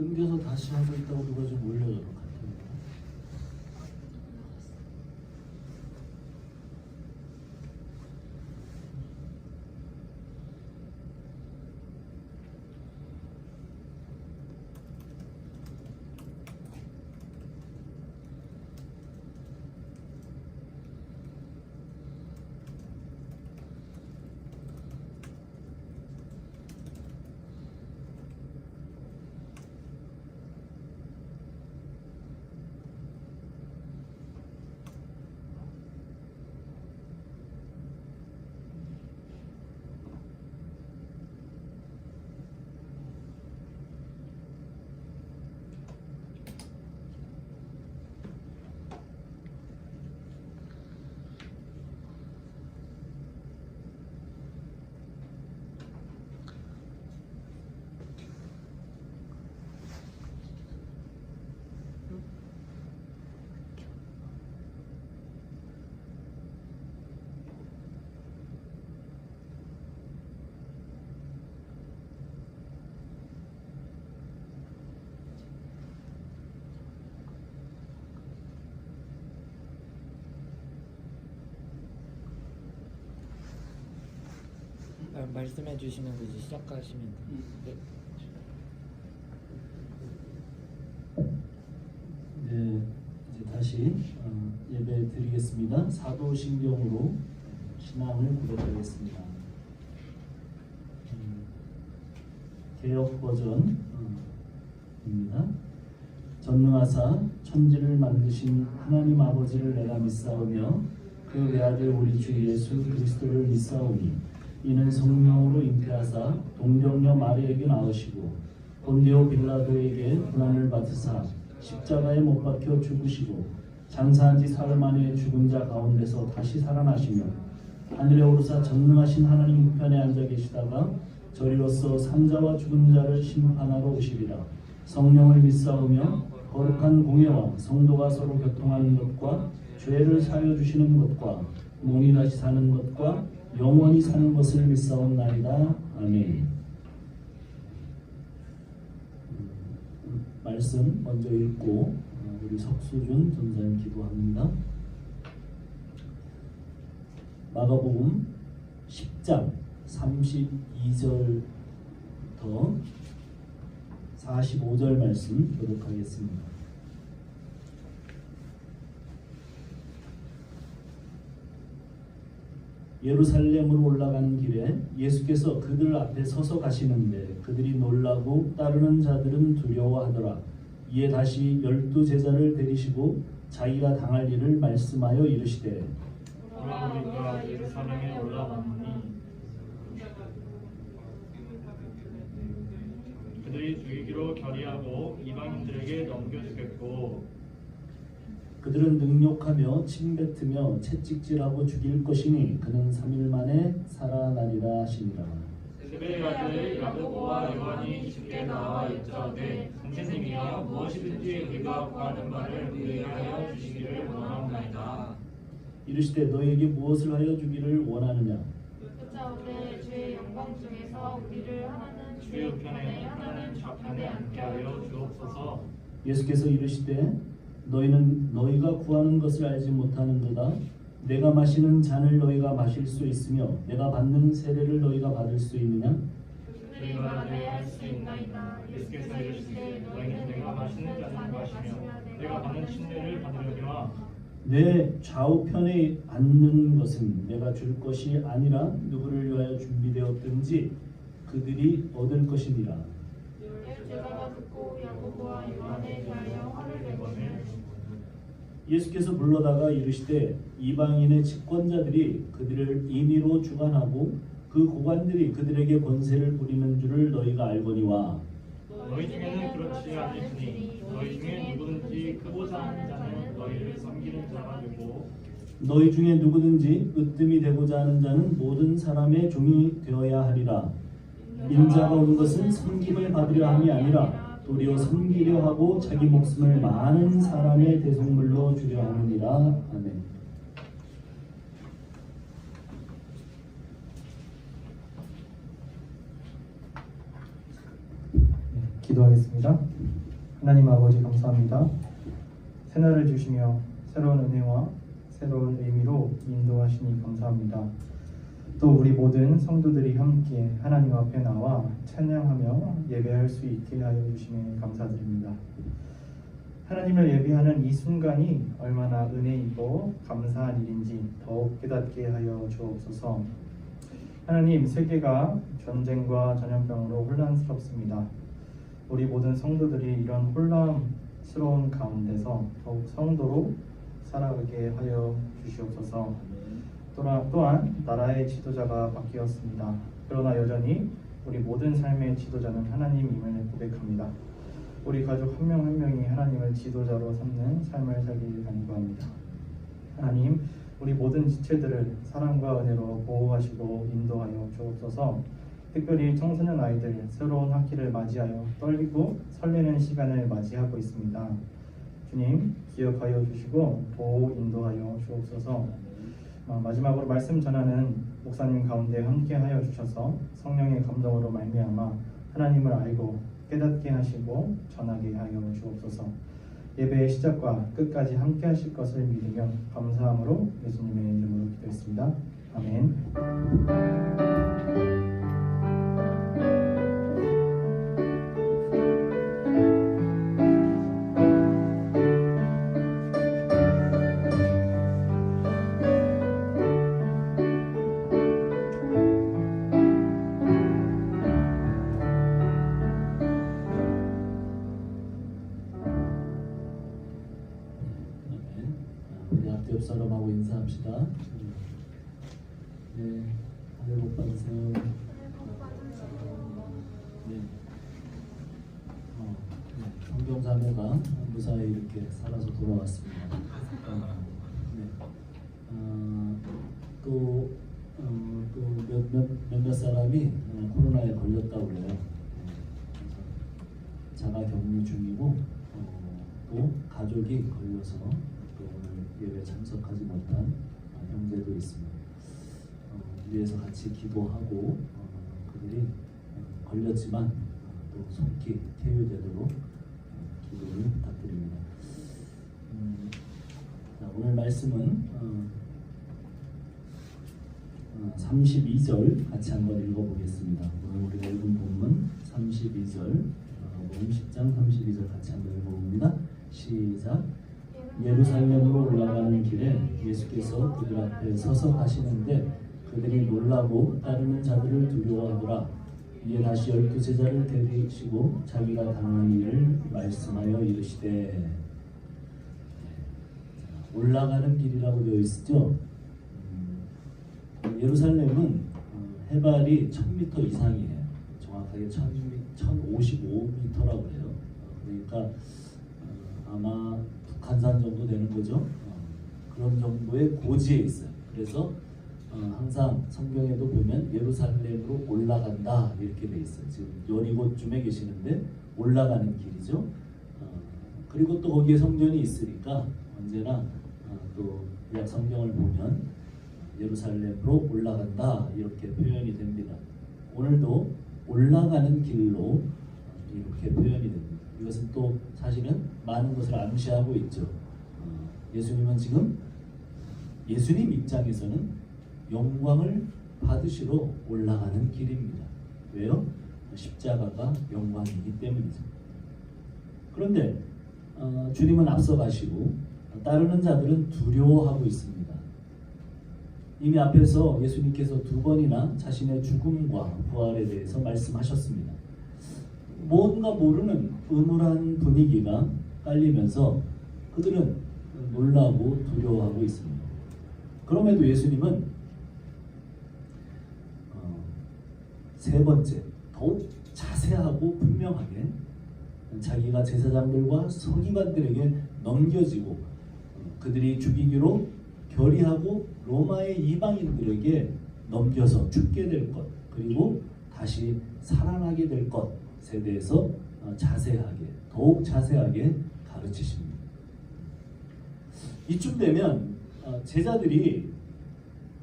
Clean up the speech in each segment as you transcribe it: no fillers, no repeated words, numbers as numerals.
끊겨서 다시 하고 있다고 누가 좀 올려줘. 같은 거. 말씀해 주시면서 이제 시작하시면 돼요. 네, 이제 다시 예배 드리겠습니다. 사도신경으로 신앙을 고백하겠습니다. 개역 버전입니다. 전능하사 천지를 만드신 하나님 아버지를 내가 믿사오며 그 외아들 우리 주 예수 그리스도를 믿사오니 이는 성령으로 잉태하사 동정녀 마리에게 낳으시고 본디오 빌라도에게 고난을 받으사 십자가에 못 박혀 죽으시고 장사한 지 사흘 만에 죽은 자 가운데서 다시 살아나시며 하늘에 오르사 전능하신 하나님 우편에 앉아 계시다가 저리로서 산자와 죽은 자를 심판하러 오시리라. 성령을 믿사오며 거룩한 공예와 성도가 서로 교통하는 것과 죄를 사하여 주시는 것과 몸이 다시 사는 것과 영원히 사는 것을 믿사옵나이다. 아멘. 말씀 먼저 읽고 우리 석수준 전사님 기도합니다. 마가복음 10장 32절부터 45절 말씀 교독하겠습니다. 예루살렘으로 올라가는 길에 예수께서 그들 앞에 서서 가시는데 그들이 놀라고 따르는 자들은 두려워하더라. 이에 다시 12제자를 데리시고 자기가 당할 일을 말씀하여 이르시되 우리가 예루살렘에 올라가노니 그들이 죽이기로 결의하고 이방인들에게 넘겨주겠고 그들은 능욕하며 침뱉으며 채찍질하고 죽일 것이니 그는 3일 만에 살아나리라 하시니라. 세베의 아들 야고보와 요한이 주께 나와 여짜오되 선생님이여 무엇이든지 우리가 구하는 바를 우리에게 하여 주시기를 원하옵나이다. 이르시되 너에게 무엇을 하여 주기를 원하느냐? 여짜오되 주의 영광 중에서 우리를 하나는 주의 우편에 하나는 좌편에 앉게 하여 주옵소서. 예수께서 이르시되 너희는 너희가 구하는 것을 알지 못하는도다. 내가 마시는 잔을 너희가 마실 수 있으며 내가 받는 세례를 너희가 받을 수 있느냐? 그들이 말하되 할 수 있나이다. 예수께서 이르시되 너희는 내가 마시는 잔을 마시며 내가 받는 침례를 받으려니와 내 좌우편에 앉는 것은 내가 줄 것이 아니라 누구를 위하여 준비되었든지 그들이 얻을 것이니라. 제자가 듣고 야고보와 요한에 대하여 화를 내거늘 예수께서 불러다가 이르시되 이방인의 집권자들이 그들을 임의로 주관하고 그 고관들이 그들에게 권세를 부리는 줄을 너희가 알거니와 너희 중에는 그렇지 않으시니 너희 중에 누구든지 크고자 하는 자는 너희를 섬기는 자가 되고 너희 중에 누구든지 으뜸이 되고자 하는 자는 모든 사람의 종이 되어야 하리라. 인자가 온 것은 섬김을 받으려 함이 아니라 도리어 섬기려 하고 자기 목숨을 많은 사람의 대속물로 주려 함이니라. 아멘. 기도하겠습니다. 하나님 아버지 감사합니다. 새날을 주시며 새로운 은혜와 새로운 의미로 인도하시니 감사합니다. 또 우리 모든 성도들이 함께 하나님 앞에 나와 찬양하며 예배할 수 있게 하여 주시니 감사드립니다. 하나님을 예배하는 이 순간이 얼마나 은혜이고 감사한 일인지 더욱 깨닫게 하여 주옵소서. 하나님, 세계가 전쟁과 전염병으로 혼란스럽습니다. 우리 모든 성도들이 이런 혼란스러운 가운데서 더욱 성도로 살아가게 하여 주시옵소서. 또한 나라의 지도자가 바뀌었습니다. 그러나 여전히 우리 모든 삶의 지도자는 하나님임을 고백합니다. 우리 가족 한 명 한 명이 하나님을 지도자로 삼는 삶을 살기를 간구합니다. 하나님, 우리 모든 지체들을 사랑과 은혜로 보호하시고 인도하여 주옵소서. 특별히 청소년 아이들 새로운 학기를 맞이하여 떨리고 설레는 시간을 맞이하고 있습니다. 주님, 기억하여 주시고 보호 인도하여 주옵소서. 마지막으로 말씀 전하는 목사님 가운데 함께하여 주셔서 성령의 감동으로 말미암아 하나님을 알고 깨닫게 하시고 전하게 하여 주옵소서. 예배의 시작과 끝까지 함께 하실 것을 믿으며 감사함으로 예수님의 이름으로 기도했습니다. 아멘. 우리 앞에 옆 사람하고 인사합시다. 네, 하늘 복 받으세요. 네. 성경자매가 무사히 이렇게 살아서 돌아왔습니다. 네. 또 몇몇 사람이 코로나에 걸렸다고 그래요. 자가 격리 중이고 또 가족이 걸려서 또 오늘 예배 참석하지 못한 형제도 있습니다. 위에서 같이 기도하고 그들이 걸렸지만 또 속히 쾌유되도록 기도를 부탁드립니다. 오늘 말씀은 32절 같이 한번 읽어보겠습니다. 오늘 우리가 읽은 본문 32절, 복음 10장 32절 같이 한번 읽어봅니다. 시작. 예루살렘으로 올라가는 길에 예수께서 그들 앞에 서서 가시는데 그들이 놀라고 따르는 자들을 두려워하더라. 이에 다시 12제자를 데리시고 자기가 당한 일을 말씀하여 이르시되. 올라가는 길이라고 되어 있죠. 예루살렘은 해발이 1000m 이상이에요. 정확하게 1055m라고 해요. 그러니까 아마 북한산 정도 되는 거죠. 그런 정도의 고지에 있어요. 그래서 항상 성경에도 보면 예루살렘으로 올라간다 이렇게 돼 있어요. 지금 여리고쯤에 계시는데 올라가는 길이죠. 그리고 또 거기에 성전이 있으니까 언제나 또 구약 성경을 보면 예루살렘으로 올라간다 이렇게 표현이 됩니다. 오늘도 올라가는 길로 이렇게 표현이 됩니다. 이것은 또 사실은 많은 것을 암시하고 있죠. 예수님은 지금 예수님 입장에서는 영광을 받으시러 올라가는 길입니다. 왜요? 십자가가 영광이기 때문이죠. 그런데 주님은 앞서 가시고 따르는 자들은 두려워하고 있습니다. 이미 앞에서 예수님께서 2번이나 자신의 죽음과 부활에 대해서 말씀하셨습니다. 뭔가 모르는 음울한 분위기가 깔리면서 그들은 놀라고 두려워하고 있습니다. 그럼에도 예수님은 세 번째, 더욱 자세하고 분명하게 자기가 제사장들과 서기관들에게 넘겨지고 그들이 죽이기로 결의하고 로마의 이방인들에게 넘겨서 죽게 될 것, 그리고 다시 살아나게 될 것에 대해서 자세하게, 더욱 자세하게 가르치십니다. 이쯤 되면 제자들이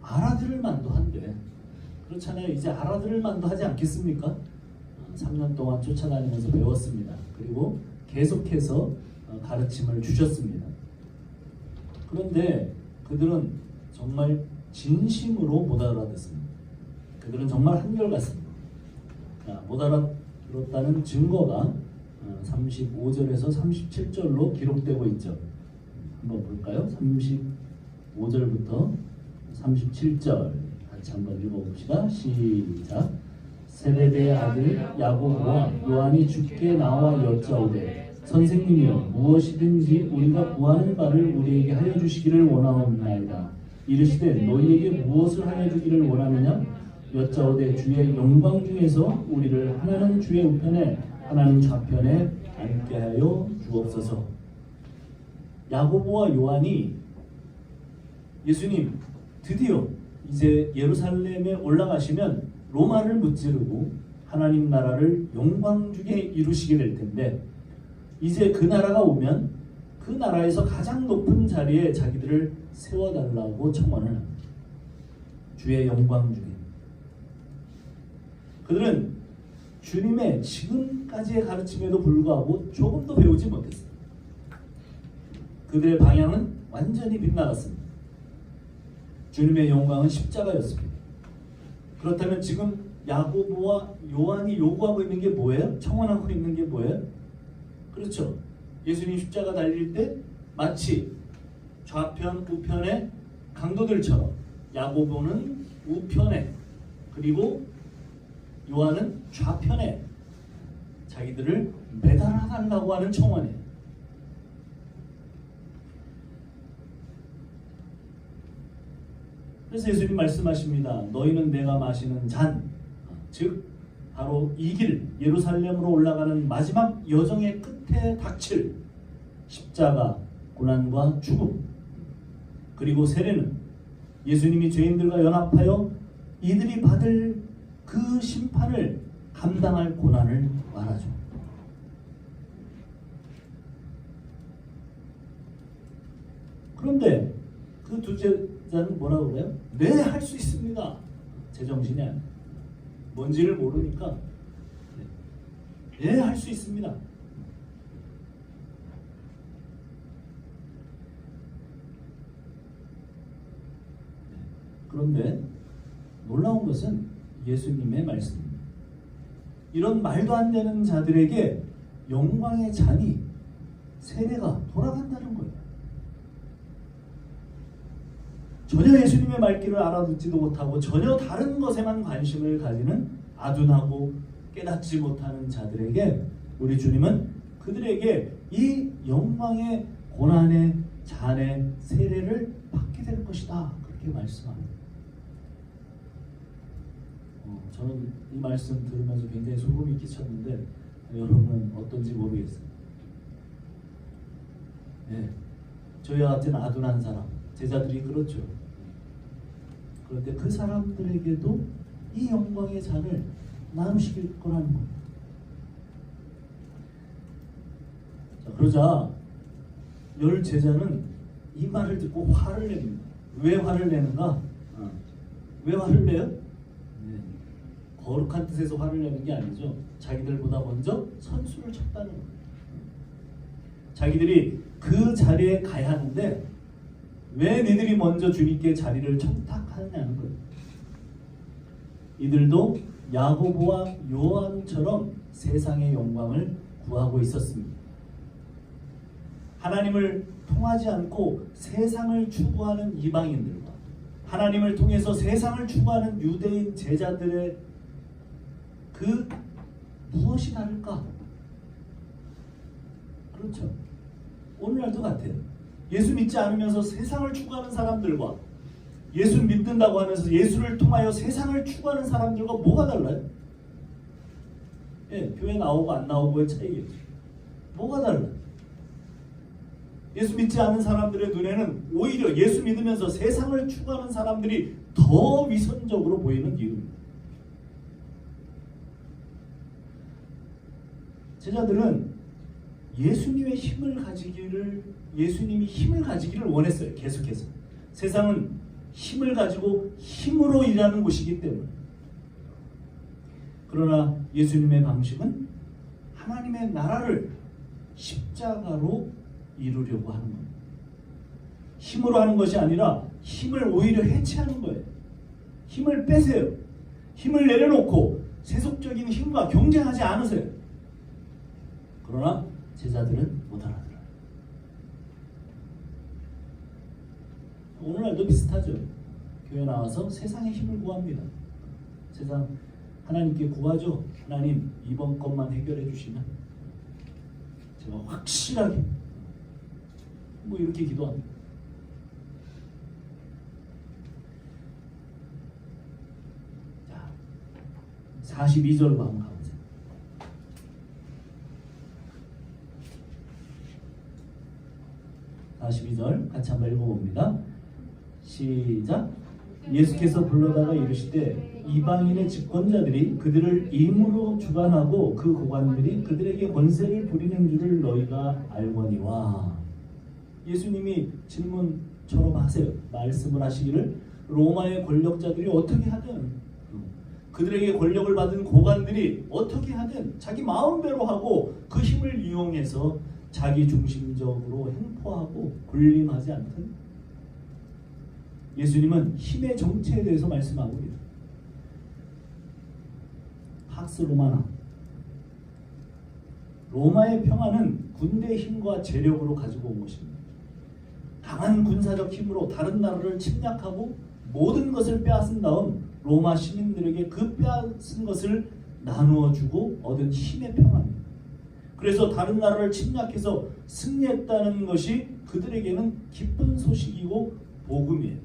알아들을 만도 한데, 그렇잖아요. 이제 알아들을 만도 하지 않겠습니까? 3년 동안 쫓아다니면서 배웠습니다. 그리고 계속해서 가르침을 주셨습니다. 그런데 그들은 정말 진심으로 못 알아듣습니다. 그들은 정말 한결같습니다. 못 알아들었다는 증거가 35절에서 37절로 기록되고 있죠. 한번 볼까요? 35절부터 37절 같이 한번 읽어봅시다. 시작. 세베대의 아들 야고보와 요한이 주께 나와 여짜오되 선생님이여 무엇이든지 우리가 구하는 바를 우리에게 하여 주시기를 원하옵나이다. 이르시되 너희에게 무엇을 하여 주기를 원하느냐? 여짜오되 주의 영광 중에서 우리를 하나는 주의 우편에 하나는 좌편에 앉게 하여 주옵소서. 야고보와 요한이 예수님 드디어 이제 예루살렘에 올라가시면 로마를 무찌르고 하나님 나라를 영광 중에 이루시게 될 텐데 이제 그 나라가 오면 그 나라에서 가장 높은 자리에 자기들을 세워달라고 청원을 합니다. 주의 영광 중에. 그들은 주님의 지금까지의 가르침에도 불구하고 조금도 배우지 못했습니다. 그들의 방향은 완전히 빗나갔습니다. 주님의 영광은 십자가였습니다. 그렇다면 지금 야고보와 요한이 요구하고 있는 게 뭐예요? 청원하고 있는 게 뭐예요? 그렇죠. 예수님 십자가 달릴 때 마치 좌편 우편의 강도들처럼 야고보는 우편에 그리고 요한은 좌편에 자기들을 매달아달라고 하는 청원이에요. 그래서 예수님 말씀하십니다. 너희는 내가 마시는 잔, 즉 바로 이 길 예루살렘으로 올라가는 마지막 여정의 끝에 닥칠 십자가, 고난과 죽음, 그리고 세례는 예수님이 죄인들과 연합하여 이들이 받을 그 심판을 감당할 고난을 말하죠. 그런데 그 두 제자는 뭐라고 그래요? 네, 할 수 있습니다. 제정신이 아니에요. 뭔지를 모르니까 네, 할 수 있습니다. 그런데 놀라운 것은 예수님의 말씀입니다. 이런 말도 안 되는 자들에게 영광의 잔이 세례가 돌아간다는 거예요. 전혀 예수님의 말귀를 알아듣지도 못하고 전혀 다른 것에만 관심을 가지는 아둔하고 깨닫지 못하는 자들에게 우리 주님은 그들에게 이 영광의 고난의 잔의 세례를 받게 될 것이다. 그렇게 말씀합니다. 저는 이 말씀 들으면서 굉장히 소름이 끼쳤는데 여러분은 어떤지 모르겠어요. 네, 저희와 같은 아둔한 사람, 제자들이 그렇죠. 그런데 그 사람들에게도 이 영광의 잔을 나누실 거라는 겁니다. 자, 그러자 열 제자는 이 말을 듣고 화를 냅니다. 왜 화를 내는가? 왜 화를 내요? 네. 거룩한 뜻에서 화를 내는 게 아니죠. 자기들보다 먼저 선수를 쳤다는 거예요. 자기들이 그 자리에 가야 하는데 왜 니들이 먼저 주님께 자리를 청탁하느냐는 거예요. 이들도 야고보와 요한처럼 세상의 영광을 구하고 있었습니다. 하나님을 통하지 않고 세상을 추구하는 이방인들과 하나님을 통해서 세상을 추구하는 유대인 제자들의 그 무엇이 다를까? 그렇죠. 오늘날도 같아요. 예수 믿지 않으면서 세상을 추구하는 사람들과 예수 믿는다고 하면서 예수를 통하여 세상을 추구하는 사람들과 뭐가 달라요? 예, 교회 나오고 안 나오고의 차이겠죠. 뭐가 달라요? 예수 믿지 않는 사람들의 눈에는 오히려 예수 믿으면서 세상을 추구하는 사람들이 더 위선적으로 보이는 이유입니다. 제자들은 예수님이 힘을 가지기를 원했어요. 계속해서. 세상은 힘을 가지고 힘으로 일하는 곳이기 때문에. 그러나 예수님의 방식은 하나님의 나라를 십자가로 이루려고 하는 겁니다. 힘으로 하는 것이 아니라 힘을 오히려 해체하는 거예요. 힘을 빼세요. 힘을 내려놓고 세속적인 힘과 경쟁하지 않으세요. 그러나 제자들은 못 알아들어요. 오늘날도 비슷하죠. 교회 나와서 세상의 힘을 구합니다. 세상 하나님께 구하죠. 하나님 이번 것만 해결해 주시면 제가 확실하게 뭐 이렇게 기도합니다. 자, 42절로 한번 가보세요. 같이 한번 읽어봅니다. 시작. 예수께서 불러다가 이르시되 이방인의 집권자들이 그들을 임으로 주관하고 그 고관들이 그들에게 권세를 부리는 줄을 너희가 알거니와. 예수님이 질문처럼 하세요. 말씀을 하시기를 로마의 권력자들이 어떻게 하든 그들에게 권력을 받은 고관들이 어떻게 하든 자기 마음대로 하고 그 힘을 이용해서 자기 중심적으로 행포하고 군림하지 않든 예수님은 힘의 정체에 대해서 말씀하고 있습니다. 팍스 로마나 로마의 평화는 군대의 힘과 재력으로 가지고 온 것입니다. 강한 군사적 힘으로 다른 나라를 침략하고 모든 것을 빼앗은 다음 로마 시민들에게 그 빼앗은 것을 나누어 주고 얻은 힘의 평화입니다. 그래서 다른 나라를 침략해서 승리했다는 것이 그들에게는 기쁜 소식이고 복음이에요.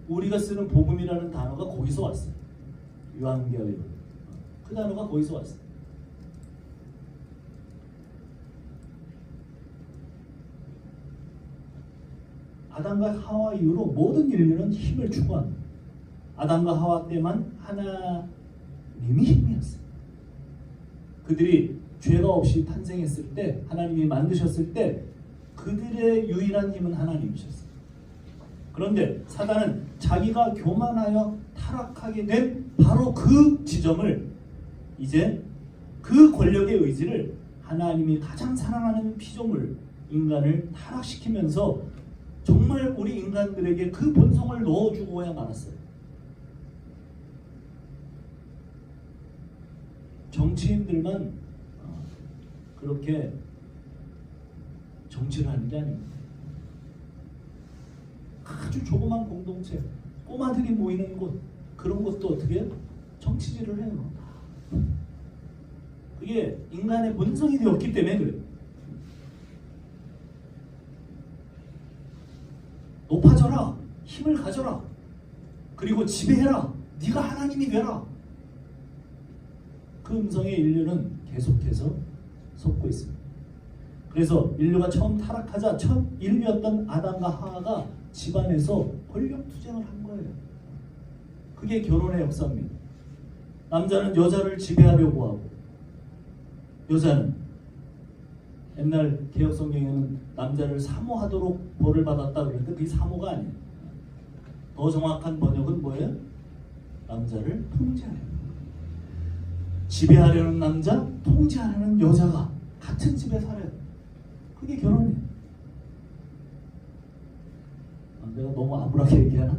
우리가 쓰는 복음이라는 단어가 거기서 왔어요. 요한계열 그 단어가 거기서 왔어요. 아담과 하와 이후로 모든 인류는 힘을 추구합니다. 아담과 하와 때만 하나님이 힘이었어요. 그들이 죄가 없이 탄생했을 때, 하나님이 만드셨을 때 그들의 유일한 힘은 하나님이셨어요. 그런데 사단은 자기가 교만하여 타락하게 된 바로 그 지점을 이제 그 권력의 의지를 하나님이 가장 사랑하는 피조물 인간을 타락시키면서 정말 우리 인간들에게 그 본성을 넣어주고야 말았어요. 정치인들만 그렇게 정치를 하는 게 아닙니다. 아주 조그만 공동체, 꼬마들이 모이는 곳, 그런 곳도 어떻게 정치질을 해요. 그게 인간의 본성이 되었기 때문에 그래요. 높아져라, 힘을 가져라, 그리고 지배해라, 네가 하나님이 되라. 그 음성에 인류는 계속해서 솟고 있습니다. 그래서 인류가 처음 타락하자 첫 인류였던 아담과 하와가 집안에서 권력 투쟁을 한 거예요. 그게 결혼의 역사입니다. 남자는 여자를 지배하려고 하고, 여자는 옛날 개혁 성경에는 남자를 사모하도록 벌을 받았다 그랬는데 그게 사모가 아니에요. 더 정확한 번역은 뭐예요? 남자를 통제하려는 거예요. 지배하려는 남자, 통제하려는 여자가 같은 집에 살아요. 그게 결혼이에요. 내가 너무 아무렇게 얘기하나?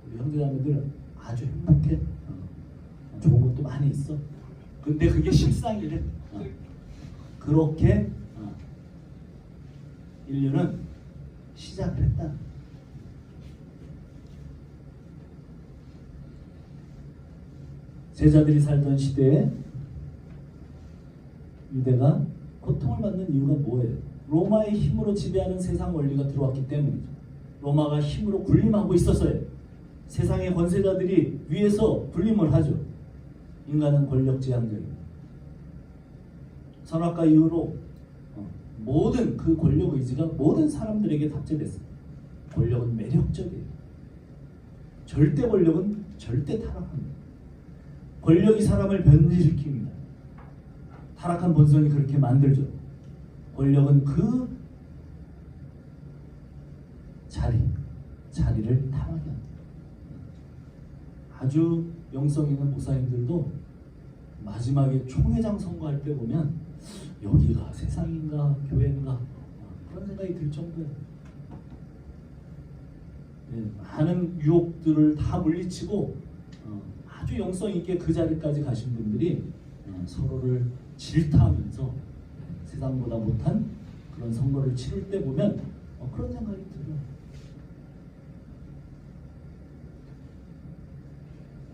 우리 형제자매들 아주 행복해. 좋은 것도 많이 있어. 근데 그게 실상이래. 그렇게 인류는 시작을 했다. 제자들이 살던 시대에 유대가 고통을 받는 이유가 뭐예요? 로마의 힘으로 지배하는 세상 원리가 들어왔기 때문이죠. 로마가 힘으로 군림하고 있어서요. 세상의 권세자들이 위에서 군림을 하죠. 인간은 권력지향적입니다. 선악과 이후로 모든 그 권력 의지가 모든 사람들에게 탑재됐습니다. 권력은 매력적이에요. 절대 권력은 절대 타락합니다. 권력이 사람을 변질시킵니다. 타락한 본성이 그렇게 만들죠. 권력은 그 자리를 탐하게 합니다. 아주 영성 있는 목사님들도 막 마지막에 총회장 선거할 때 보면 여기가 세상인가 교회인가 그런 생각이 들 정도예요. 많은 유혹들을 다 물리치고 아주 영성 있게 그 자리까지 가신 분들이 서로를 질타하면서 세상보다 못한 그런 선거를 치를 때 보면 그런 생각이 들어요.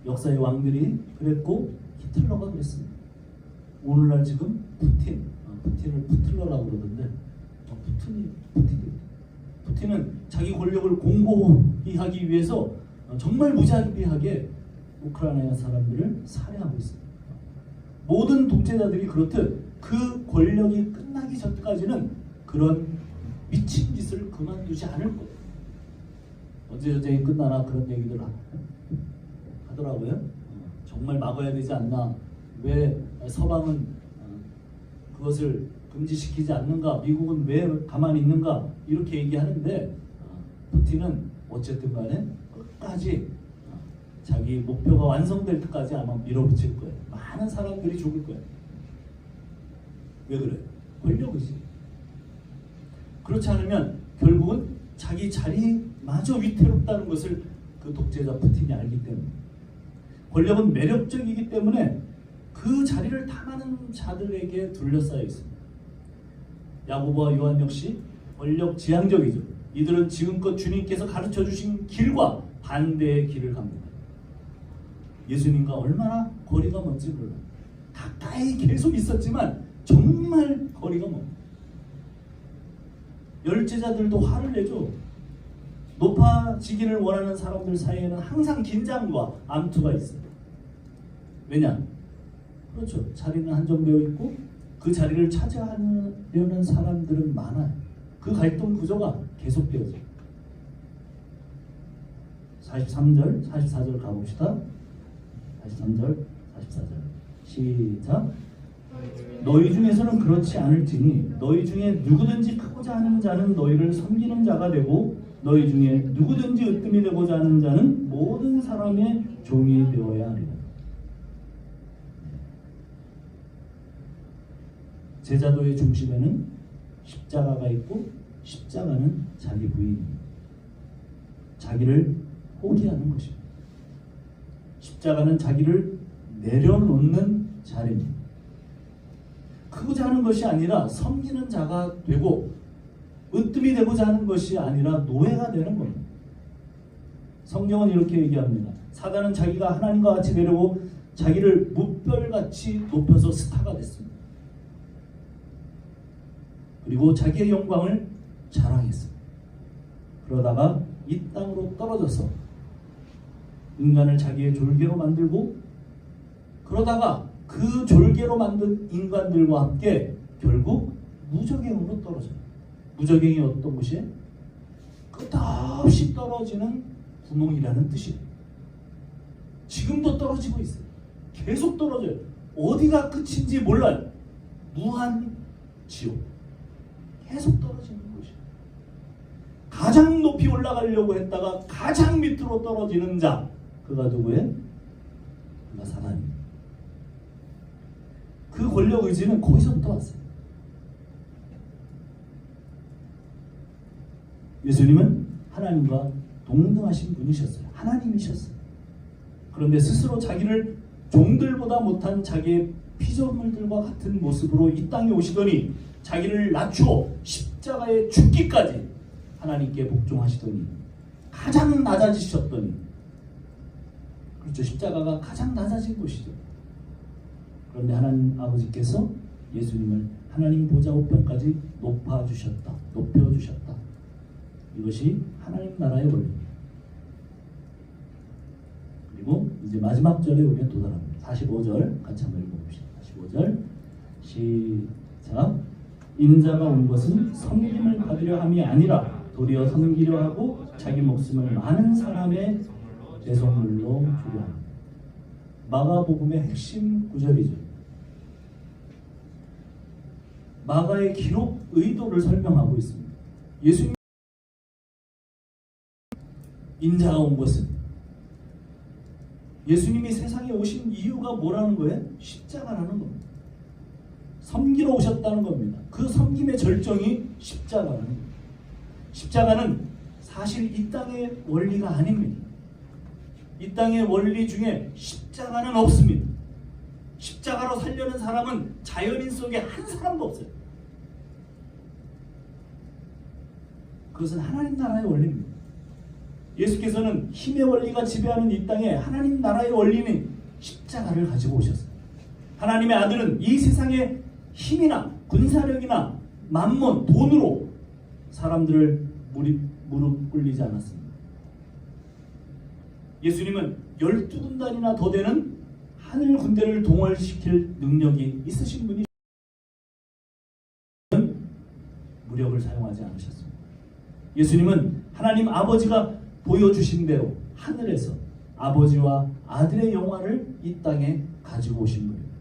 역사의 왕들이 그랬고 히틀러가 그랬습니다. 오늘날 지금 푸틴을 푸틀러라고 그러던데 푸틴은 자기 권력을 공고히 하기 위해서 정말 무자비하게 우크라이나 사람들을 살해하고 있습니다. 모든 독재자들이 그렇듯 그 권력이 끝나기 전까지는 그런 미친 짓을 그만두지 않을 거예요. 언제 전쟁이 끝나나 그런 얘기들 하더라고요. 정말 막아야 되지 않나? 왜 서방은 그것을 금지시키지 않는가? 미국은 왜 가만히 있는가? 이렇게 얘기하는데 푸틴은 어쨌든 간에 끝까지 자기 목표가 완성될 때까지 아마 밀어붙일 거예요. 많은 사람들이 죽을 거예요. 왜 그래요? 권력이지. 그렇지 않으면 결국은 자기 자리마저 위태롭다는 것을 그 독재자 푸틴이 알기 때문에, 권력은 매력적이기 때문에 그 자리를 탐하는 자들에게 둘러싸여 있습니다. 야고보와 요한 역시 권력 지향적이죠. 이들은 지금껏 주님께서 가르쳐 주신 길과 반대의 길을 갑니다. 예수님과 얼마나 거리가 먼지 몰라요. 가까이 계속 있었지만 정말 거리가 멉니다. 열제자들도 화를 내죠. 높아지기를 원하는 사람들 사이에는 항상 긴장과 암투가 있어요. 왜냐? 그렇죠. 자리는 한정되어 있고 그 자리를 차지하려는 사람들은 많아요. 그 갈등 구조가 계속되어져. 43절, 44절 가봅시다. 43절, 44절 시작. 너희 중에서는 그렇지 않을지니 너희 중에 누구든지 크고자 하는 자는 너희를 섬기는 자가 되고 너희 중에 누구든지 으뜸이 되고자 하는 자는 모든 사람의 종이 되어야 하리라. 제자도의 중심에는 십자가가 있고 십자가는 자기 부인입니다. 자기를 포기하는 것입니다. 십자가는 자기를 내려놓는 자리입니다. 크고자 하는 것이 아니라 섬기는 자가 되고 으뜸이 되고자 하는 것이 아니라 노예가 되는 겁니다. 성경은 이렇게 얘기합니다. 사단은 자기가 하나님과 같이 되려고 자기를 무별같이 높여서 스타가 됐습니다. 그리고 자기의 영광을 자랑했습니다. 그러다가 이 땅으로 떨어져서 인간을 자기의 졸개로 만들고 그러다가 그 졸개로 만든 인간들과 함께 결국 무저갱으로 떨어져요. 무저갱이 어떤 곳이에요? 끝없이 떨어지는 구멍이라는 뜻이에요. 지금도 떨어지고 있어요. 계속 떨어져요. 어디가 끝인지 몰라요. 무한 지옥. 계속 떨어지는 곳이에요. 가장 높이 올라가려고 했다가 가장 밑으로 떨어지는 자, 그가 누구예요? 그가 사단입니다. 그 권력 의지는 거기서부터 왔어요. 예수님은 하나님과 동등하신 분이셨어요. 하나님이셨어요. 그런데 스스로 자기를 종들보다 못한 자기의 피조물들과 같은 모습으로 이 땅에 오시더니 자기를 낮추어 십자가에 죽기까지 하나님께 복종하시더니 가장 낮아지셨더니, 그렇죠, 십자가가 가장 낮아진 곳이죠. 그런데 하나님 아버지께서 예수님을 하나님 보좌 우편까지 높여주셨다. 이것이 하나님 나라의 원리입니다. 그리고 이제 마지막 절에 우리가 도달합니다. 45절 같이 한번 읽어봅시다. 45절 시작. 인자가 온 것은 섬김을 받으려 함이 아니라 도리어 섬기려 하고 자기 목숨을 많은 사람의 대속물로 주려 합니다. 마가복음의 핵심 구절이죠. 마가의 기록 의도를 설명하고 있습니다. 예수님 인자가 온 것은 예수님이 세상에 오신 이유가 뭐라는 거예요? 십자가라는 겁니다. 섬기러 오셨다는 겁니다. 그 섬김의 절정이 십자가라는 겁니다. 십자가는 사실 이 땅의 원리가 아닙니다. 이 땅의 원리 중에 십자가는 없습니다. 십자가로 살려는 사람은 자연인 속에 한 사람도 없어요. 그것은 하나님 나라의 원리입니다. 예수께서는 힘의 원리가 지배하는 이 땅에 하나님 나라의 원리는 십자가를 가지고 오셨어요. 하나님의 아들은 이 세상의 힘이나 군사력이나 만몬, 돈으로 사람들을 무릎 꿇리지 않았습니다. 예수님은 12군단이나 더 되는 하늘 군대를 동원시킬 능력이 있으신 분이 무력을 사용하지 않으셨습니다. 예수님은 하나님 아버지가 보여주신 대로 하늘에서 아버지와 아들의 영화를 이 땅에 가지고 오신 분입니다.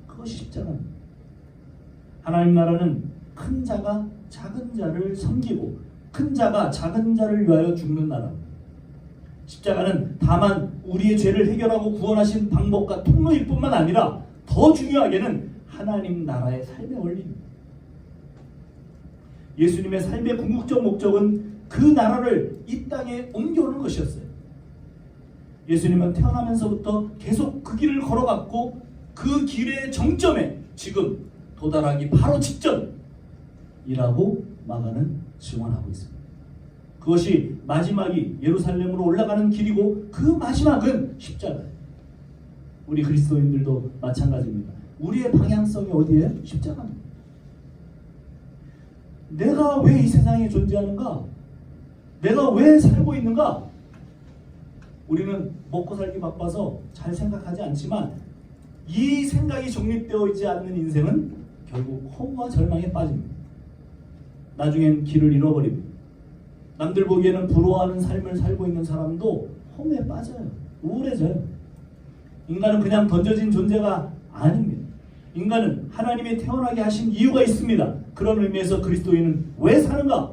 그것이 십자가입니다. 하나님 나라는 큰 자가 작은 자를 섬기고 큰 자가 작은 자를 위하여 죽는 나라입니다. 십자가는 다만 우리의 죄를 해결하고 구원하신 방법과 통로일 뿐만 아니라 더 중요하게는 하나님 나라의 삶의 원리입니다. 예수님의 삶의 궁극적 목적은 그 나라를 이 땅에 옮겨오는 것이었어요. 예수님은 태어나면서부터 계속 그 길을 걸어갔고 그 길의 정점에 지금 도달하기 바로 직전이라고 마가는 증언하고 있습니다. 그것이 마지막이 예루살렘으로 올라가는 길이고 그 마지막은 십자가예요. 우리 그리스도인들도 마찬가지입니다. 우리의 방향성이 어디에? 십자가입니다. 내가 왜 이 세상에 존재하는가? 내가 왜 살고 있는가? 우리는 먹고 살기 바빠서 잘 생각하지 않지만 이 생각이 정립되어 있지 않는 인생은 결국 허무와 절망에 빠집니다. 나중엔 길을 잃어버립니다. 남들 보기에는 부러워하는 삶을 살고 있는 사람도 허무에 빠져요. 우울해져요. 인간은 그냥 던져진 존재가 아닙니다. 인간은 하나님이 태어나게 하신 이유가 있습니다. 그런 의미에서 그리스도인은 왜 사는가?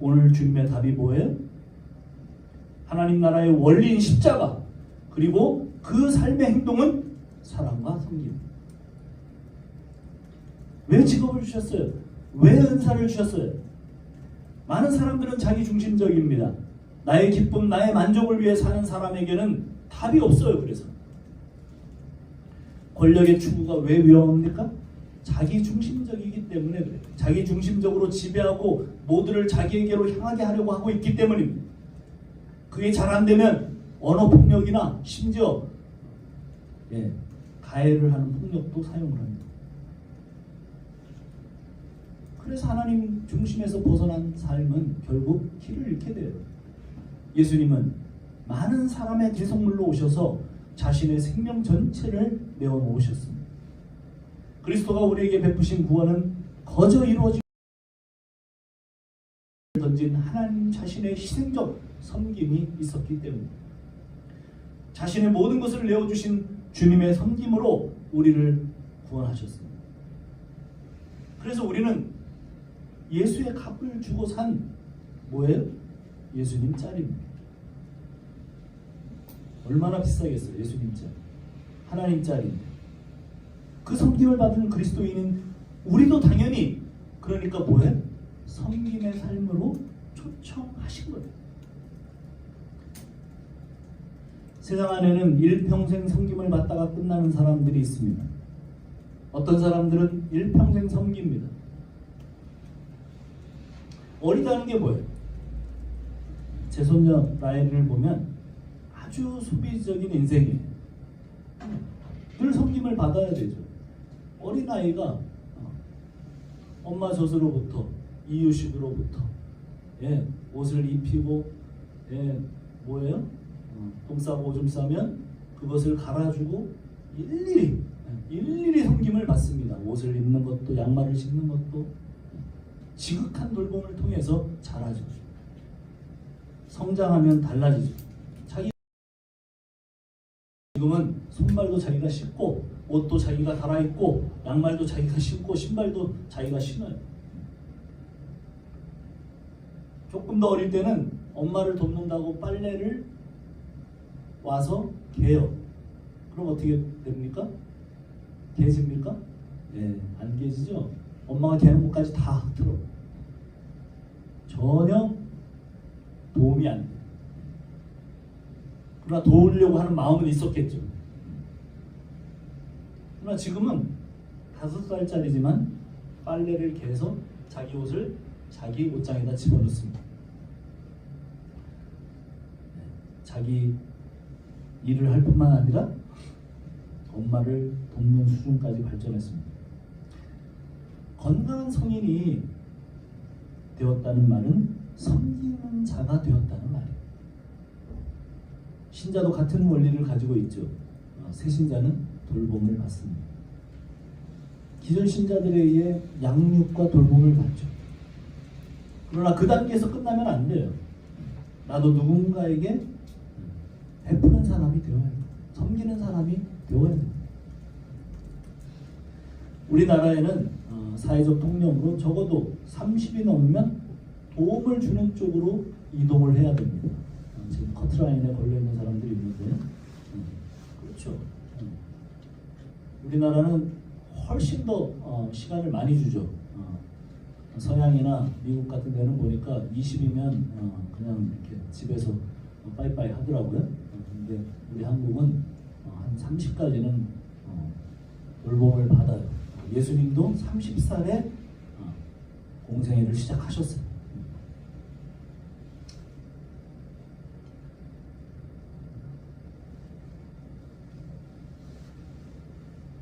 오늘 주님의 답이 뭐예요? 하나님 나라의 원리인 십자가, 그리고 그 삶의 행동은 사랑과 섬김. 왜 직업을 주셨어요? 왜 은사를 주셨어요? 많은 사람들은 자기 중심적입니다. 나의 기쁨, 나의 만족을 위해 사는 사람에게는 답이 없어요. 그래서 권력의 추구가 왜 위험합니까? 자기 중심적이기 때문에 그래요. 자기 중심적으로 지배하고 모두를 자기에게로 향하게 하려고 하고 있기 때문입니다. 그게 잘 안 되면 언어 폭력이나 심지어 가해를 하는 폭력도 사용을 합니다. 그래서 하나님 중심에서 벗어난 삶은 결국 길을 잃게 돼요. 예수님은 많은 사람의 개성물로 오셔서 자신의 생명 전체를 내어놓으셨습니다. 그리스도가 우리에게 베푸신 구원은 거저 이루어지고 던진 하나님 자신의 희생적 섬김이 있었기 때문입니다. 자신의 모든 것을 내어주신 주님의 섬김으로 우리를 구원하셨습니다. 그래서 우리는 예수의 값을 주고 산 뭐예요? 예수님 짤입니다. 얼마나 비싸겠어요? 예수님 짤. 하나님 짤인데. 그 섬김을 받은 그리스도인은 우리도 당연히 그러니까 뭐예요? 섬김의 삶으로 초청하신 거예요. 세상 안에는 일평생 섬김을 받다가 끝나는 사람들이 있습니다. 어떤 사람들은 일평생 섬깁니다. 어리다는 게 뭐예요? 제 손녀 라엘을 보면 아주 소비적인 인생이에요. 늘 섬김을 받아야 되죠. 어린아이가 엄마 젖으로부터 이유식으로부터 옷을 입히고 뭐예요? 똥 싸고 오줌 싸면 그것을 갈아주고 일일이 섬김을 받습니다. 옷을 입는 것도 양말을 신는 것도 지극한 돌봄을 통해서 자라죠. 성장하면 달라지죠. 지금은 손발도 자기가 씻고 옷도 자기가 갈아입고 양말도 자기가 신고 신발도 자기가 신어요. 조금 더 어릴 때는 엄마를 돕는다고 빨래를 와서 개요. 그럼 어떻게 됩니까? 개집니까? 예, 안 깨지죠. 엄마가 개는 것까지 다 흩트러. 전혀 도움이 안 돼. 그러나 도우려고 하는 마음은 있었겠죠. 그러나 지금은 5살짜리지만 빨래를 개서 자기 옷을 자기 옷장에다 집어넣습니다. 자기 일을 할 뿐만 아니라 엄마를 돕는 수준까지 발전했습니다. 건강한 성인이 되었다는 말은 섬기는 자가 되었다는 말이에요. 신자도 같은 원리를 가지고 있죠. 새 신자는 돌봄을 받습니다. 기존 신자들에 의해 양육과 돌봄을 받죠. 그러나 그 단계에서 끝나면 안 돼요. 나도 누군가에게 베푸는 사람이 되어야 돼요. 섬기는 사람이 되어야 돼요. 우리나라에는 사회적 통념으로 적어도 30이 넘으면 도움을 주는 쪽으로 이동을 해야 됩니다. 지금 커트라인에 걸려있는 사람들이 있는데 그렇죠. 우리나라는 훨씬 더 시간을 많이 주죠. 서양이나 미국 같은 데는 보니까 20이면 그냥 이렇게 집에서 빠이빠이 하더라고요. 근데 우리 한국은 한 30까지는 돌봄을 받아요. 예수님도 30살에 공생애를 시작하셨어요.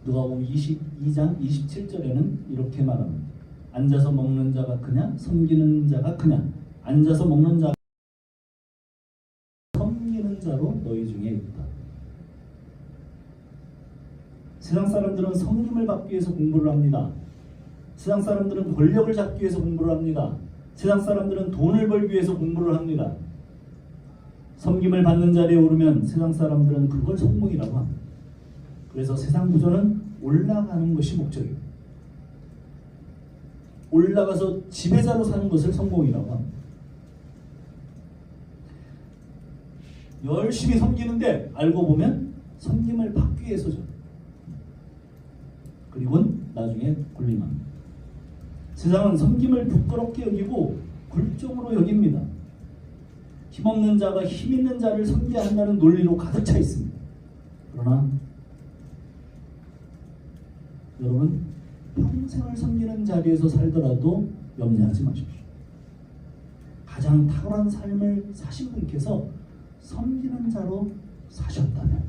누가복음 22장 27절에는 이렇게 말합니다. 앉아서 먹는 자가 크냐 섬기는 자가 크냐. 앉아서 먹는 자가 섬기는 자로 너희 중에 있다. 세상 사람들은 성김을 받기 위해서 공부를 합니다. 세상 사람들은 권력을 잡기 위해서 공부를 합니다. 세상 사람들은 돈을 벌기 위해서 공부를 합니다. 섬김을 받는 자리에 오르면 세상 사람들은 그걸 성공이라고 합니다. 그래서 세상 구조는 올라가는 것이 목적입니다. 올라가서 지배자로 사는 것을 성공이라고 합니다. 열심히 섬기는데 알고 보면 섬김을 받기 위해서죠. 그리고는 나중에 군림합니다. 세상은 섬김을 부끄럽게 여기고 굴종으로 여깁니다. 힘없는 자가 힘있는 자를 섬겨야 한다는 논리로 가득 차 있습니다. 그러나 여러분 평생을 섬기는 자리에서 살더라도 염려하지 마십시오. 가장 탁월한 삶을 사신 분께서 섬기는 자로 사셨다면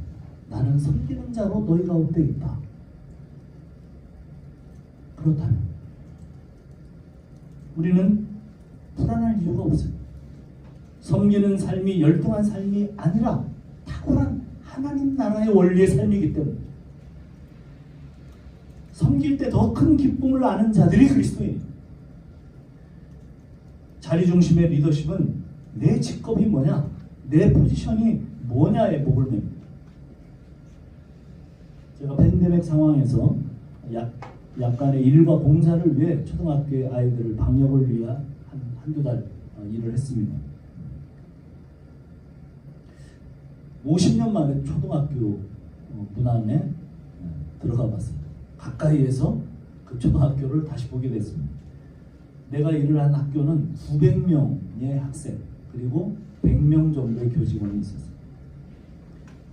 나는 섬기는 자로 너희 가운데 있다. 그렇다면 우리는 불안할 이유가 없어요. 섬기는 삶이 열등한 삶이 아니라 탁월한 하나님 나라의 원리의 삶이기 때문에 섬길 때 더 큰 기쁨을 아는 자들이 그리스도인입니다. 자리중심의 리더십은 내 직업이 뭐냐, 내 포지션이 뭐냐에 목을 맵니다. 제가 팬데믹 상황에서 약간의 일과 봉사를 위해 초등학교의 아이들을 방역을 위한 한두 달 일을 했습니다. 50년 만에 초등학교 문 안에 들어가 봤습니다. 가까이에서 그 초등학교를 다시 보게 됐습니다. 내가 일을 한 학교는 900명의 학생 그리고 100명 정도의 교직원이 있었어요.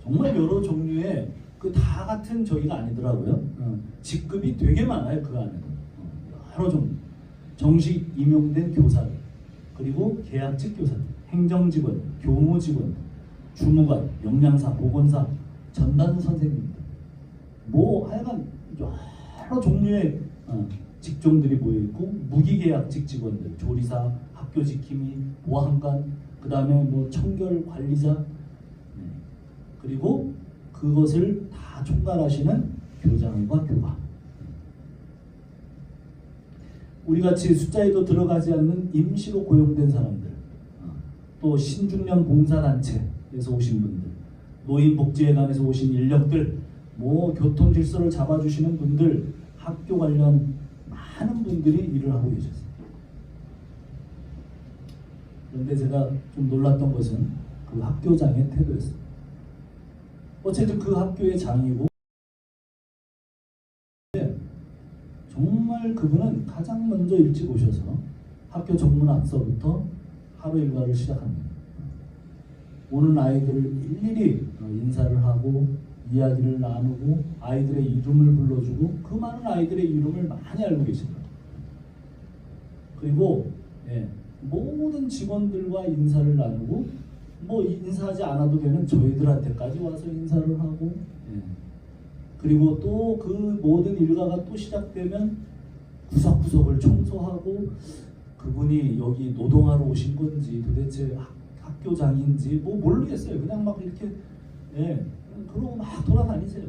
정말 여러 종류의 그 다 같은 저기가 아니더라고요. 직급이 되게 많아요. 그 안에도 여러 종류. 정식 임용된 교사들 그리고 계약직 교사들, 행정직원, 교무직원, 주무관, 영양사, 보건사, 전담 선생님들 뭐 하여간 여러 종류의 직종들이 모여있고 무기계약직 직원들, 조리사, 학교지킴이, 보안관, 그 다음에 뭐 청결 관리자 그리고 그것을 다 총괄하시는 교장과 교감. 우리같이 숫자에도 들어가지 않는 임시로 고용된 사람들, 또 신중년 봉사단체에서 오신 분들, 노인복지회관에서 오신 인력들, 뭐 교통 질서를 잡아주시는 분들, 학교 관련 많은 분들이 일을 하고 계셨어요. 그런데 제가 좀 놀랐던 것은 그 학교장의 태도였어요. 어쨌든 그 학교의 장이고 정말 그분은 가장 먼저 일찍 오셔서 학교 정문 앞서부터 하루 일과를 시작합니다. 오는 아이들을 일일이 인사를 하고 이야기를 나누고 아이들의 이름을 불러주고 그 많은 아이들의 이름을 많이 알고 계십니다. 그리고 모든 직원들과 인사를 나누고 뭐 인사하지 않아도 되는 저희들한테까지 와서 인사를 하고 그리고 또 그 모든 일과가 또 시작되면 구석구석을 청소하고 그분이 여기 노동하러 오신 건지 도대체 학교장인지 뭐 모르겠어요. 그냥 막 이렇게 그러고 막 돌아다니세요.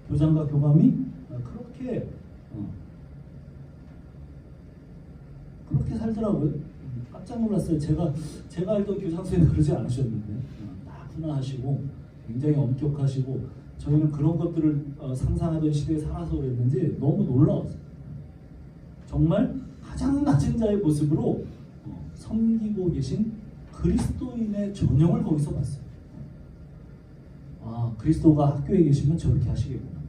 교장과 교감이 그렇게 살더라고요. 깜짝 놀랐어요. 제가 알던 교장 선생님 그러지 않으셨는데 다 훈화하시고 굉장히 엄격하시고 저희는 그런 것들을 상상하던 시대에 살아서 그랬는지 너무 놀라웠어요. 정말 가장 낮은 자의 모습으로 섬기고 계신 그리스도인의 전형을 거기서 봤어요. 아, 그리스도가 학교에 계시면 저렇게 하시겠구나.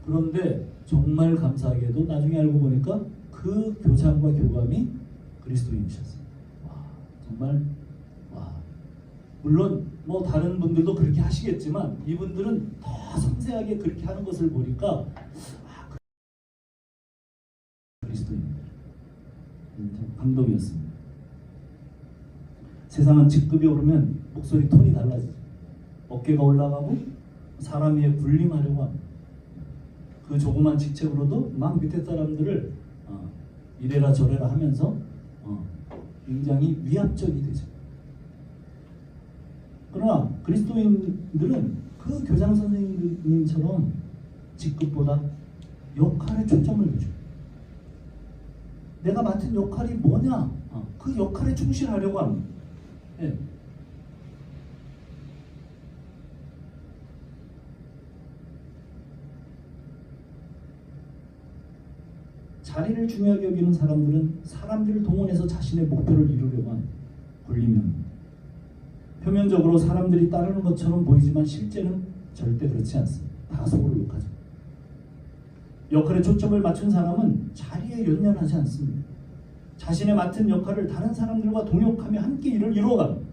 그런데 정말 감사하게도 나중에 알고 보니까 그 교장과 교감이 그리스도인이셨어요. 와, 정말 물론 뭐 다른 분들도 그렇게 하시겠지만 이분들은 더 섬세하게 그렇게 하는 것을 보니까 그리스도인들 참 감동이었습니다. 세상은 직급이 오르면 목소리 톤이 달라지죠. 어깨가 올라가고 사람 위에 군림하려고 합니다. 그 조그만 직책으로도 막 밑에 사람들을 이래라 저래라 하면서 굉장히 위압적이 되죠. 그러나 그리스도인들은 그 교장 선생님처럼 직급보다 역할에 초점을 두죠. 내가 맡은 역할이 뭐냐? 그 역할에 충실하려고 합니다. 자리를 중요하게 여기는 사람들은 사람들을 동원해서 자신의 목표를 이루려고 하는 군림형입니다. 표면적으로 사람들이 따르는 것처럼 보이지만 실제는 절대 그렇지 않습니다. 다 속으로 욕하죠. 역할에 초점을 맞춘 사람은 자리에 연연하지 않습니다. 자신의 맡은 역할을 다른 사람들과 동역하며 함께 일을 이루어갑니다.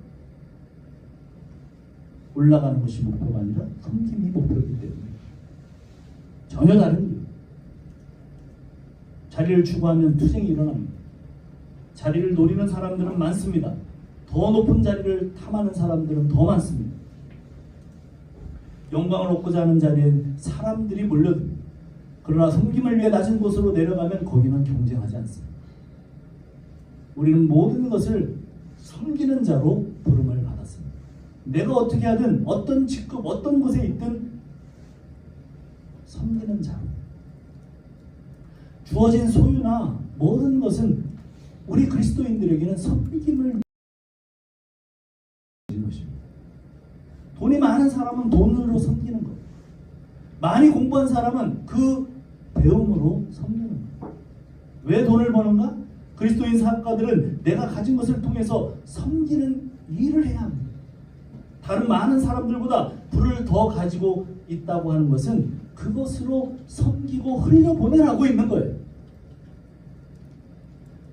올라가는 것이 목표가 아니라 섬김이 목표이기 때문에 전혀 다른 일. 자리를 추구하면 투쟁이 일어납니다. 자리를 노리는 사람들은 많습니다. 더 높은 자리를 탐하는 사람들은 더 많습니다. 영광을 얻고자 하는 자리에 사람들이 몰려듭니다. 그러나 섬김을 위해 낮은 곳으로 내려가면 거기는 경쟁하지 않습니다. 우리는 모든 것을 섬기는 자로 부름을 받았습니다. 내가 어떻게 하든 어떤 직급 어떤 곳에 있든 섬기는 자로. 주어진 소유나 모든 것은 우리 그리스도인들에게는 섬김을 것입니다. 돈이 많은 사람은 돈으로 섬기는 것. 많이 공부한 사람은 그 배움으로 섬기는 것. 왜 돈을 버는가? 그리스도인 사업가들은 내가 가진 것을 통해서 섬기는 일을 해야 합니다. 다른 많은 사람들보다 부를 더 가지고 있다고 하는 것은 그것으로 섬기고 흘려보내라고 있는 거예요.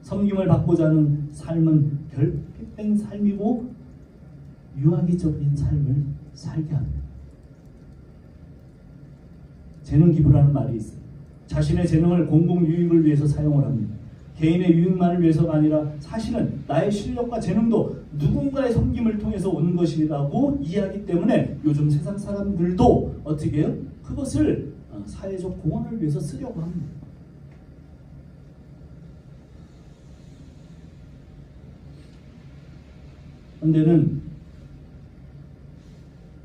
섬김을 받고자 하는 삶은 결핍된 삶이고 유아기적인 삶을 살게 합니다. 재능 기부라는 말이 있어요. 자신의 재능을 공공유익을 위해서 사용을 합니다. 개인의 유익만을 위해서가 아니라 사실은 나의 실력과 재능도 누군가의 섬김을 통해서 온 것이라고 이해하기 때문에 요즘 세상 사람들도 어떻게 해요? 그것을 사회적 공헌을 위해서 쓰려고 합니다. 그런데는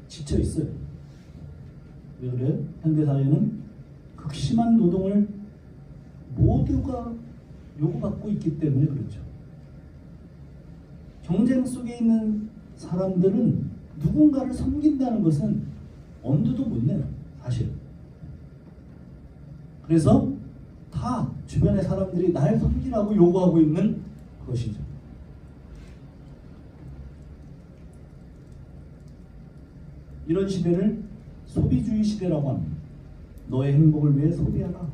지쳐 있어요. 왜 그래요? 현대사회는 극심한 노동을 모두가 요구받고 있기 때문에 그렇죠. 경쟁 속에 있는 사람들은 누군가를 섬긴다는 것은 엄두도 못 내요. 사실. 그래서 다 주변의 사람들이 날 섬기라고 요구하고 있는 것이죠. 이런 시대를 소비주의 시대라고 합니다. 너의 행복을 위해 소비하라.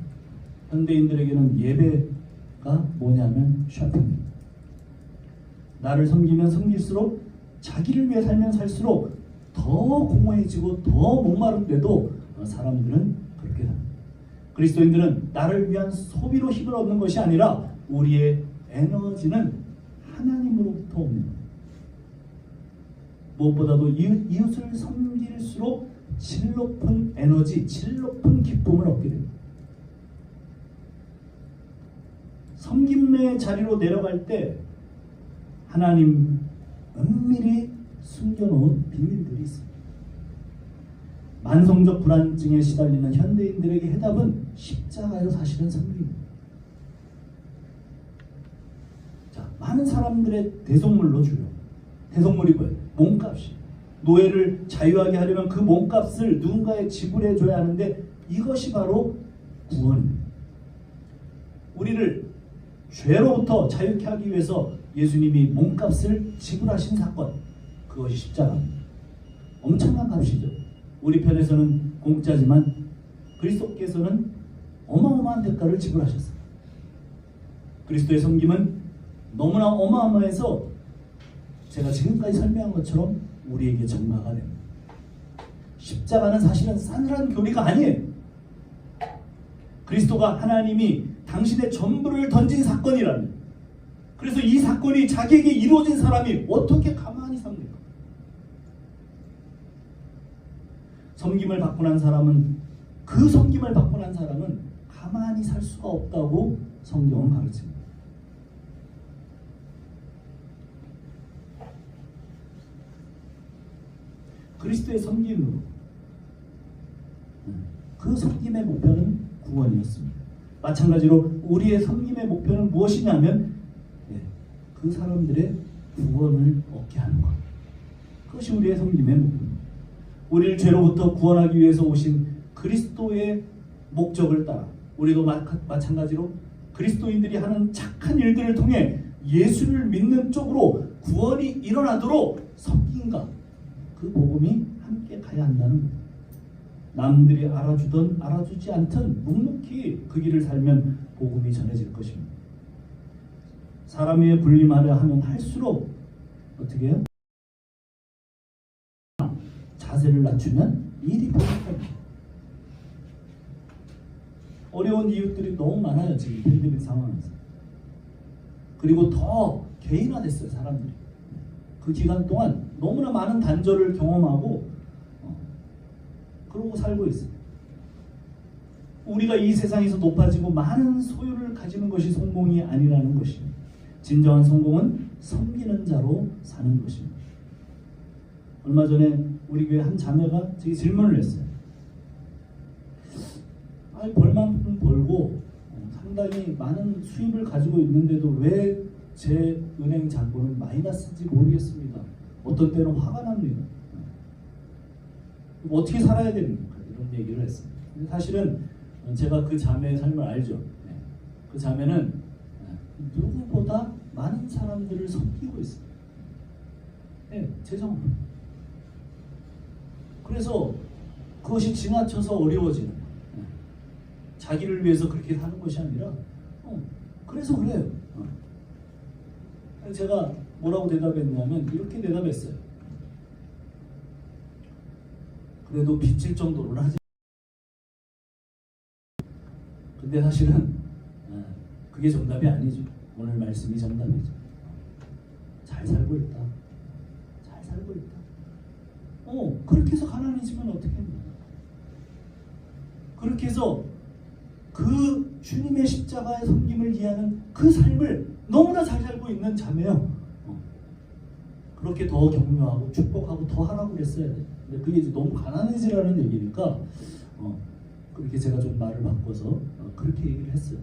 현대인들에게는 예배가 뭐냐면 쇼핑입니다. 나를 섬기면 섬길수록, 자기를 위해 살면 살수록 더 공허해지고 더 목마른데도 사람들은 그렇게 합니다. 그리스도인들은 나를 위한 소비로 힘을 얻는 것이 아니라 우리의 에너지는 하나님으로부터 옵니다. 무엇보다도 이웃을 섬길수록 질 높은 에너지, 질 높은 기쁨을 얻게 됩니다. 섬김의 자리로 내려갈 때 하나님 은밀히 숨겨놓은 비밀들이 있습니다. 만성적 불안증에 시달리는 현대인들에게 해답은 십자가요, 사실은 섬김입니다. 자, 많은 사람들의 대속물로 주려. 대속물이 뭐예요? 몸값이. 노예를 자유하게 하려면 그 몸값을 누군가에 지불해 줘야 하는데 이것이 바로 구원입니다. 우리를 죄로부터 자유케 하기 위해서 예수님이 몸값을 지불하신 사건, 그것이 십자가입니다. 엄청난 값이죠. 우리 편에서는 공짜지만 그리스도께서는 어마어마한 대가를 지불하셨어요. 그리스도의 섬김은 너무나 어마어마해서 제가 지금까지 설명한 것처럼 우리에게 전가가 됩니다. 십자가는 사실은 싸늘한 교리가 아니에요. 그리스도가 하나님이 당신의 전부를 던진 사건이라는, 그래서 이 사건이 자기에게 이루어진 사람이 어떻게 가만히 삽니까? 섬김을 받고 난 사람은, 그 섬김을 받고 난 사람은 가만히 살 수가 없다고 성경은 가르칩니다. 그리스도의 섬김으로, 그 섬김의 목표는 구원이었습니다. 마찬가지로 우리의 섬김의 목표는 무엇이냐면 그 사람들의 구원을 얻게 하는 것. 그것이 우리의 섬김의 목표입니다. 우리를 죄로부터 구원하기 위해서 오신 그리스도의 목적을 따라 우리도 마찬가지로 그리스도인들이 하는 착한 일들을 통해 예수를 믿는 쪽으로 구원이 일어나도록 섬김과 그 복음이 함께 가야 한다는 겁니다. 남들이 알아주든 알아주지 않든 묵묵히 그 길을 살면 복음이 전해질 것입니다. 사람 위에 군림하려 하면 할수록 어떻게 해요? 자세를 낮추면 일이 벌어집니다. 어려운 이웃들이 너무 많아요, 지금 팬데믹 상황에서. 그리고 더 개인화됐어요, 사람들이. 그 기간 동안 너무나 많은 단절을 경험하고 그러고 살고 있어요. 우리가 이 세상에서 높아지고 많은 소유를 가지는 것이 성공이 아니라는 것입니다. 진정한 성공은 섬기는 자로 사는 것입니다. 얼마 전에 우리 교회 한 자매가 제게 질문을 했어요. 아니, 벌만큼 벌고 상당히 많은 수입을 가지고 있는데도 왜 제 은행 잔고는 마이너스인지 모르겠습니다. 어떤 때는 화가 납니다. 어떻게 살아야 됩니까? 이런 얘기를 했습니다. 근데 사실은 제가 그 자매의 삶을 알죠. 그 자매는 누구보다 많은 사람들을 섬기고 있어요. 재정으로. 그래서 그것이 지나쳐서 어려워지는, 자기를 위해서 그렇게 하는 것이 아니라 그래서 그래요. 제가 뭐라고 대답했냐면 이렇게 대답했어요. 그래도 빚질 정도로는 하지. 근데 사실은 그게 정답이 아니죠. 오늘 말씀이 정답이죠. 잘 살고 있다. 잘 살고 있다. 그렇게 해서 가난해지면 어떻게 합니까? 그렇게 해서 그 주님의 십자가의 섬김을 이해하는 그 삶을 너무나 잘 살고 있는 자매요. 그렇게 더 격려하고 축복하고 더 하라고 그랬어야 돼. 근데 그게 이제 너무 가난해지라는 얘기니까 그렇게 제가 좀 말을 바꿔서 그렇게 얘기를 했어요.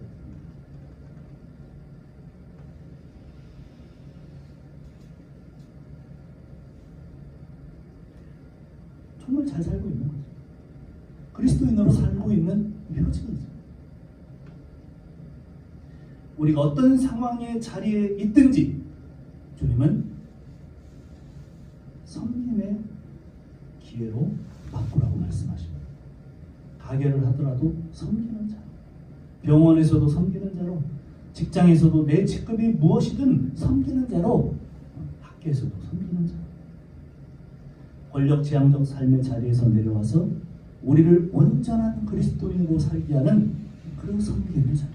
정말 잘 살고 있는 거죠. 그리스도인으로 살고 있는 표징이죠. 우리가 어떤 상황의 자리에 있든지 주님은 섬김의 기회로 바꾸라고 말씀하십니다. 가게를 하더라도 섬기는 자로, 병원에서도 섬기는 자로, 직장에서도 내 직급이 무엇이든 섬기는 자로, 학교에서도 섬기는 자로, 권력지향적 삶의 자리에서 내려와서 우리를 온전한 그리스도인으로 살게 하는 그런 섬기는 자리.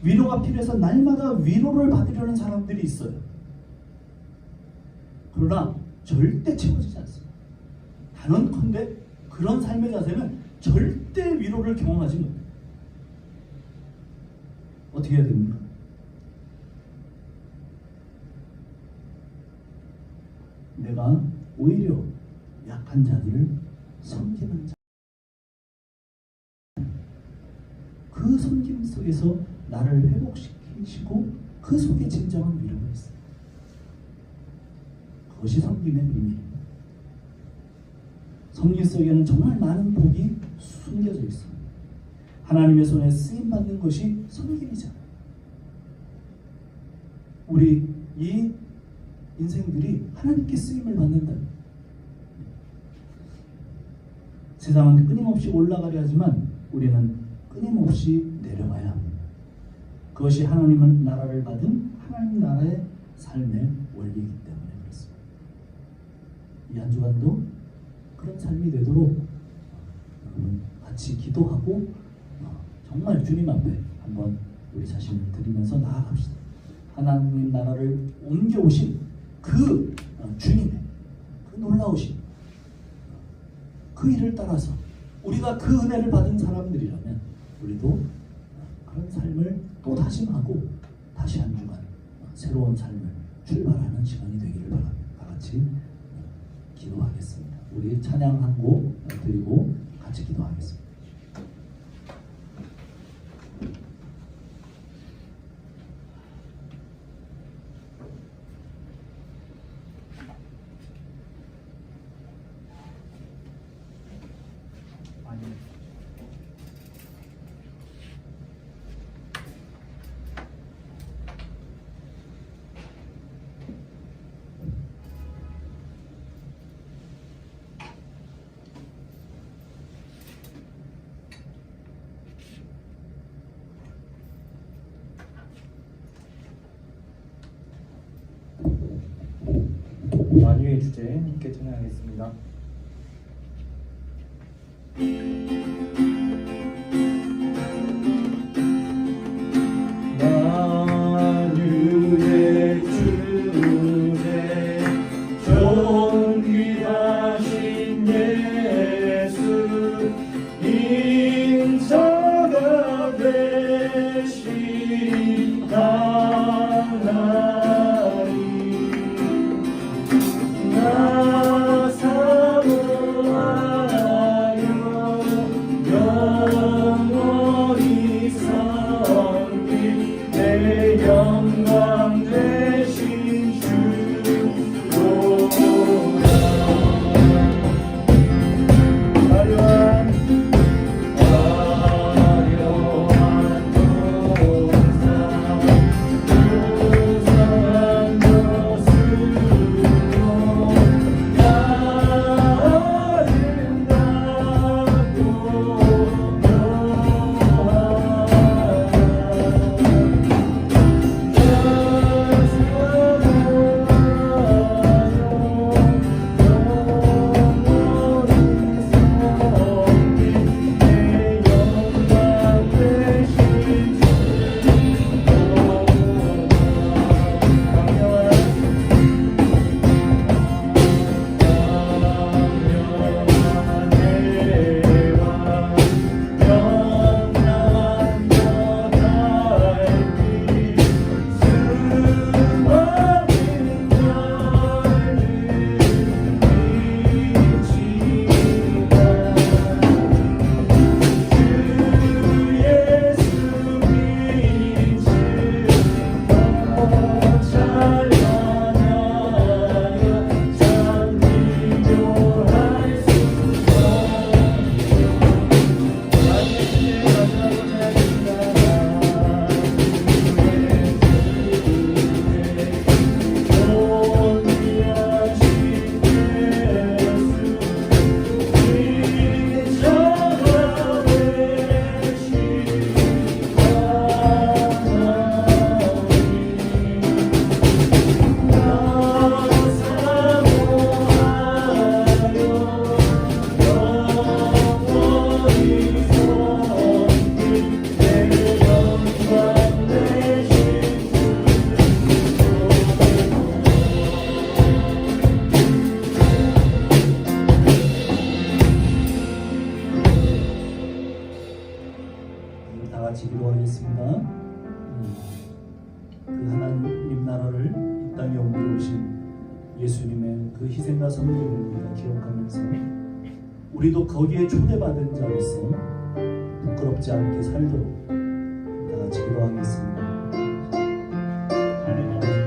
위로가 필요해서 날마다 위로를 받으려는 사람들이 있어요. 그러나 절대 채워지지 않습니다. 단언컨대 그런 삶의 자세는 절대 위로를 경험하지 못해요. 어떻게 해야 됩니까? 내가 오히려 약한 자들을 섬기는 자, 그 섬김 속에서 나를 회복시키시고 그 속에 진정한 위로가 있어요. 그것이 섬김의 비밀입니다. 섬김 속에는 정말 많은 복이 숨겨져 있습니다. 하나님의 손에 쓰임받는 것이 섬김이잖아요. 우리 이 인생들이 하나님께 쓰임을 받는다. 세상은 끊임없이 올라가려 하지만 우리는 끊임없이 내려가야 합니다. 그것이 하나님의 나라를 받은 하나님 나라의 삶의 원리이기 때문에 그렇습니다. 이 한 주간도 그런 삶이 되도록 여러분 같이 기도하고 정말 주님 앞에 한번 우리 자신을 드리면서 나아갑시다. 하나님 나라를 옮겨오신 그 주님의 그 놀라우신 그 일을 따라서 우리가 그 은혜를 받은 사람들이라면 우리도 그런 삶을 또 다짐하고 다시 한 주간 새로운 삶을 출발하는 시간이 되기를 바랍니다. 다 같이 기도하겠습니다. 우리 찬양 한 곡 드리고 같이 기도하겠습니다. 만유의 주제 함께 찬양하겠습니다. 만유의 주제 존귀하신 예수 인자가 되신 하나님 나 같이 기도하겠습니다. 그 하나님 나라를 이 땅에 옮겨오신 예수님의 그 희생과 섬김을 우리가 기억하면서 우리도 거기에 초대받은 자로서 부끄럽지 않게 살도록 다 같이 기도하겠습니다. 하나님 아버지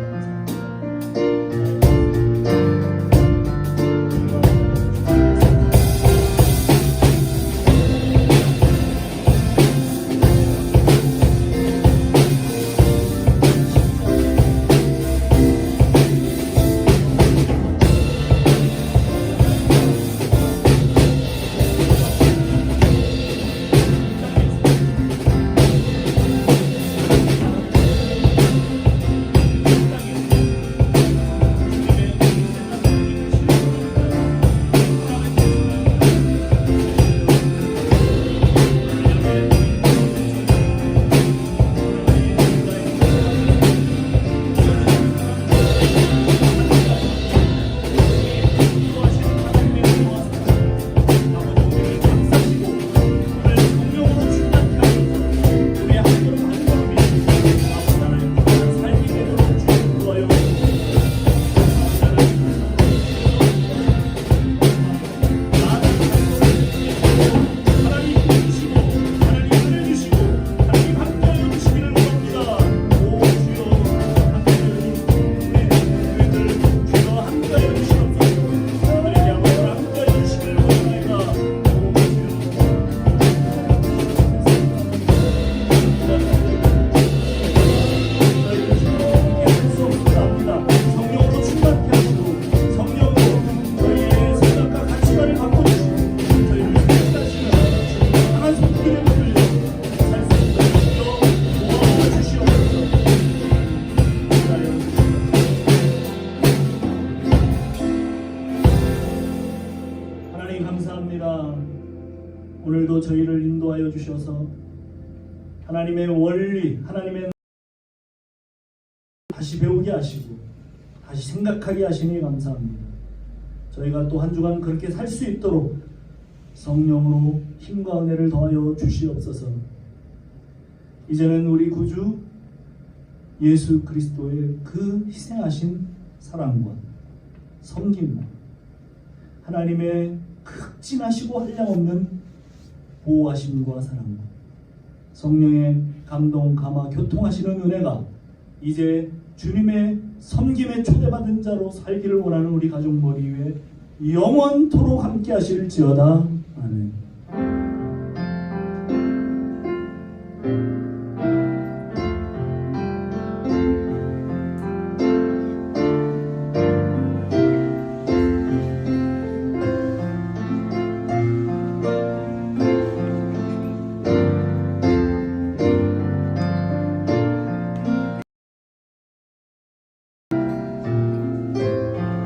감사합니다. 오늘도 저희를 인도하여 주셔서 하나님의 원리, 하나님의 다시 배우게 하시고 다시 생각하게 하시니 감사합니다. 저희가 또 한 주간 그렇게 살 수 있도록 성령으로 힘과 은혜를 더하여 주시옵소서. 이제는 우리 구주 예수 그리스도의 그 희생하신 사랑과 섬김과 하나님의 극진하시고 한량없는 보호하심과 사랑과 성령의 감동, 감화, 교통하시는 은혜가 이제 주님의 섬김에 초대받은 자로 살기를 원하는 우리 가족 머리 위에 영원토록 함께 하실지어다. 아멘.